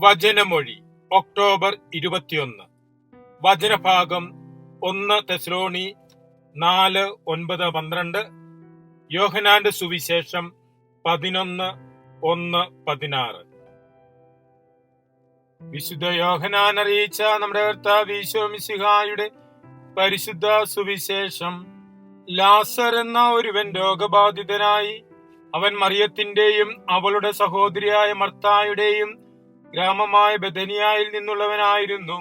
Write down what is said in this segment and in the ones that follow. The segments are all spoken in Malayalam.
വചനമൊഴി ഒക്ടോബർ 21. വചനഭാഗം 1 തെസ്സലോനി 4:9-12, യോഹന്നാന്റെ സുവിശേഷം 11:1-16. വിശുദ്ധ യോഹന്നാൻ അറിയിച്ച നമ്മുടെ കർത്താവ് ഈശോ മിശിഹായുടെ പരിശുദ്ധ സുവിശേഷം. ലാസർ എന്ന ഒരുവൻ രോഗബാധിതനായി. അവൻ മറിയത്തിന്റെയും അവളുടെ സഹോദരിയായ മർത്തായുടെയും ഗ്രാമമായ ബെഥനിയായിൽ നിന്നുള്ളവനായിരുന്നു.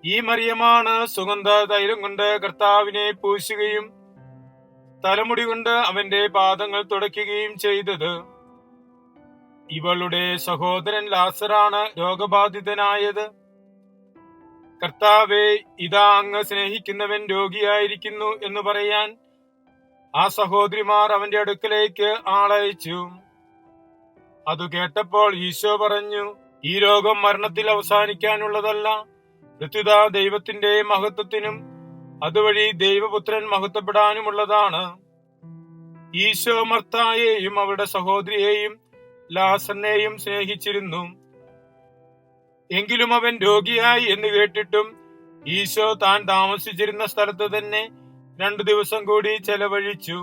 ഈ മറിയമാണ് സുഗന്ധ തൈലം കൊണ്ട് കർത്താവിനെ പൂശുകയും തലമുടി കൊണ്ട് അവന്റെ പാദങ്ങൾ തുടയ്ക്കുകയും ചെയ്തത്. ഇവളുടെ സഹോദരൻ ലാസറാണ് രോഗബാധിതനായത്. കർത്താവേ, ഇതാ അങ്ങ് സ്നേഹിക്കുന്നവൻ രോഗിയായിരിക്കുന്നു എന്ന് പറയാൻ ആ സഹോദരിമാർ അവന്റെ അടുക്കലേക്ക് ആളയച്ചു. അത് കേട്ടപ്പോൾ ഈശോ പറഞ്ഞു, ഈ രോഗം മരണത്തിൽ അവസാനിക്കാനുള്ളതല്ല, പ്രത്യുത ദൈവത്തിന്റെ മഹത്വത്തിനും അതുവഴി ദൈവപുത്രൻ മഹത്വപ്പെടാനുമുള്ളതാണ്. ഈശോ മർത്തായെയും അവളുടെ സഹോദരിയെയും ലാസറിനെയും സ്നേഹിച്ചിരുന്നു. എങ്കിലും അവൻ രോഗിയായി എന്ന് കേട്ടിട്ടും ഈശോ താൻ താമസിച്ചിരുന്ന സ്ഥലത്ത് തന്നെ 2 ദിവസം കൂടി ചെലവഴിച്ചു.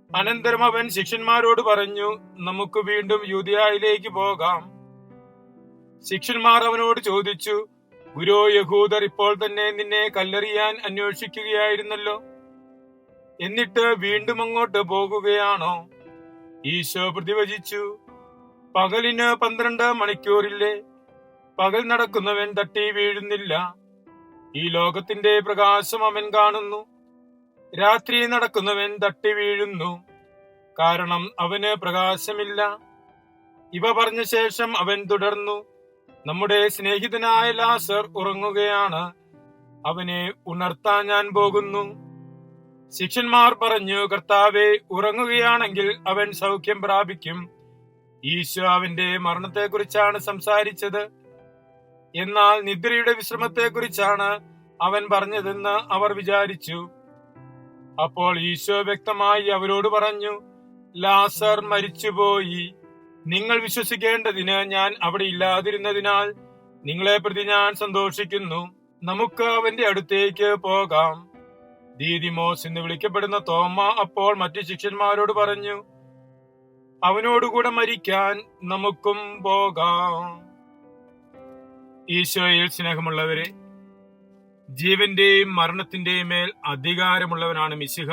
അനന്തരം അവൻ ശിഷ്യന്മാരോട് പറഞ്ഞു, നമുക്ക് വീണ്ടും യൂദയായിലേക്ക് പോകാം. ശിഷ്യന്മാർ അവനോട് ചോദിച്ചു, ഗുരു, യഹൂദർ ഇപ്പോൾ തന്നെ നിന്നെ കല്ലെറിയാൻ അന്വേഷിക്കുകയായിരുന്നല്ലോ, എന്നിട്ട് വീണ്ടും അങ്ങോട്ട് പോകുകയാണോ? ഈശോ പ്രതിവചിച്ചു, പകലിന് 12 മണിക്കൂറില്ലേ? പകൽ നടക്കുന്നവൻ തട്ടി വീഴുന്നില്ല. ഈ ലോകത്തിന്റെ പ്രകാശം അവൻ കാണുന്നു. രാത്രി നടക്കുന്നവൻ തട്ടി വീഴുന്നു, കാരണം അവന് പ്രകാശമില്ല. ഇവ പറഞ്ഞ ശേഷം അവൻ തുടർന്നു, നമ്മുടെ സ്നേഹിതനായ ലാസർ ഉറങ്ങുകയാണ്, അവനെ ഉണർത്താൻ ഞാൻ പോകുന്നു. ശിഷ്യന്മാർ പറഞ്ഞു, കർത്താവേ, ഉറങ്ങുകയാണെങ്കിൽ അവൻ സൗഖ്യം പ്രാപിക്കും. ഈശോ അവന്റെ മരണത്തെക്കുറിച്ചാണ് സംസാരിച്ചത്, എന്നാൽ നിദ്രയുടെ വിശ്രമത്തെക്കുറിച്ചാണ് അവൻ പറഞ്ഞതെന്ന് അവർ വിചാരിച്ചു. അപ്പോൾ ഈശോ വ്യക്തമായി അവരോട് പറഞ്ഞു, ലാസർ മരിച്ചുപോയി. നിങ്ങൾ വിശ്വസിക്കേണ്ടതിന് ഞാൻ അവിടെ ഇല്ലാതിരുന്നതിനാൽ നിങ്ങളെ പ്രതി ഞാൻ സന്തോഷിക്കുന്നു. നമുക്ക് അവന്റെ അടുത്തേക്ക് പോകാം. ദീദിമോസ് എന്ന് വിളിക്കപ്പെടുന്ന തോമ അപ്പോൾ മറ്റു ശിഷ്യന്മാരോട് പറഞ്ഞു, അവനോടുകൂടെ മരിക്കാൻ നമുക്കും പോകാം. ഈശോയിൽ സ്നേഹമുള്ളവരെ, ജീവന്റെയും മരണത്തിന്റെയും മേൽ അധികാരമുള്ളവനാണ് മിശിഹ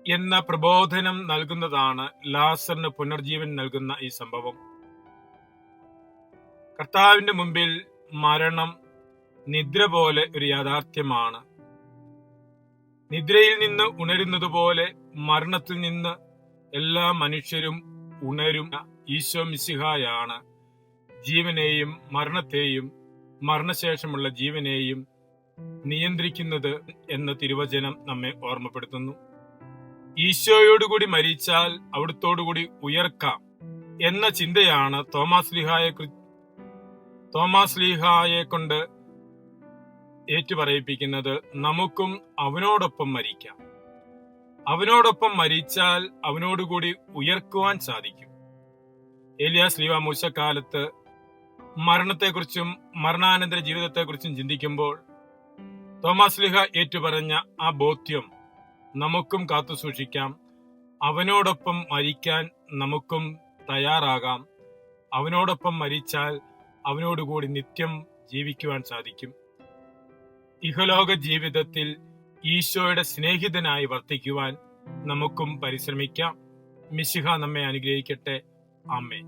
എന്ന പ്രബോധനം നൽകുന്നതാണ് ലാസറിന് പുനർജീവൻ നൽകുന്ന ഈ സംഭവം. കർത്താവിന്റെ മുമ്പിൽ മരണം നിദ്ര പോലെ ഒരു യാഥാർത്ഥ്യമാണ്. നിദ്രയിൽ നിന്ന് ഉണരുന്നത് പോലെ മരണത്തിൽ നിന്ന് എല്ലാ മനുഷ്യരും ഉണരും. ഈശോ മിശിഹായാണ് ജീവനെയും മരണത്തെയും മരണശേഷമുള്ള ജീവനെയും നിയന്ത്രിക്കുന്നത് എന്ന തിരുവചനം നമ്മെ ഓർമ്മപ്പെടുത്തുന്നു. ഈശോയോടുകൂടി മരിച്ചാൽ അവിടുത്തോടുകൂടി ഉയർക്കാം എന്ന ചിന്തയാണ് തോമാസ് ലീഹായെ കൊണ്ട് ഏറ്റുപറയിപ്പിക്കുന്നത്. നമുക്കും അവനോടൊപ്പം മരിക്കാം. അവനോടൊപ്പം മരിച്ചാൽ അവനോടുകൂടി ഉയർക്കുവാൻ സാധിക്കും. ഏലിയാസ് ശ്ലീഹ മൂശക്കാലത്ത് മരണത്തെക്കുറിച്ചും മരണാനന്തര ജീവിതത്തെക്കുറിച്ചും ചിന്തിക്കുമ്പോൾ തോമാസ് ശ്ലീഹ ഏറ്റുപറഞ്ഞ ആ ബോധ്യം നമുക്കും കാത്തു സൂക്ഷിക്കാം. അവനോടൊപ്പം മരിക്കാൻ നമുക്കും തയ്യാറാകാം. അവനോടൊപ്പം മരിച്ചാൽ അവനോടുകൂടി നിത്യം ജീവിക്കുവാൻ സാധിക്കും. ഇഹലോക ജീവിതത്തിൽ ഈശോയുടെ സ്നേഹിതനായി വർത്തിക്കുവാൻ നമുക്കും പരിശ്രമിക്കാം. മിശിഹ നമ്മെ അനുഗ്രഹിക്കട്ടെ. ആമേൻ.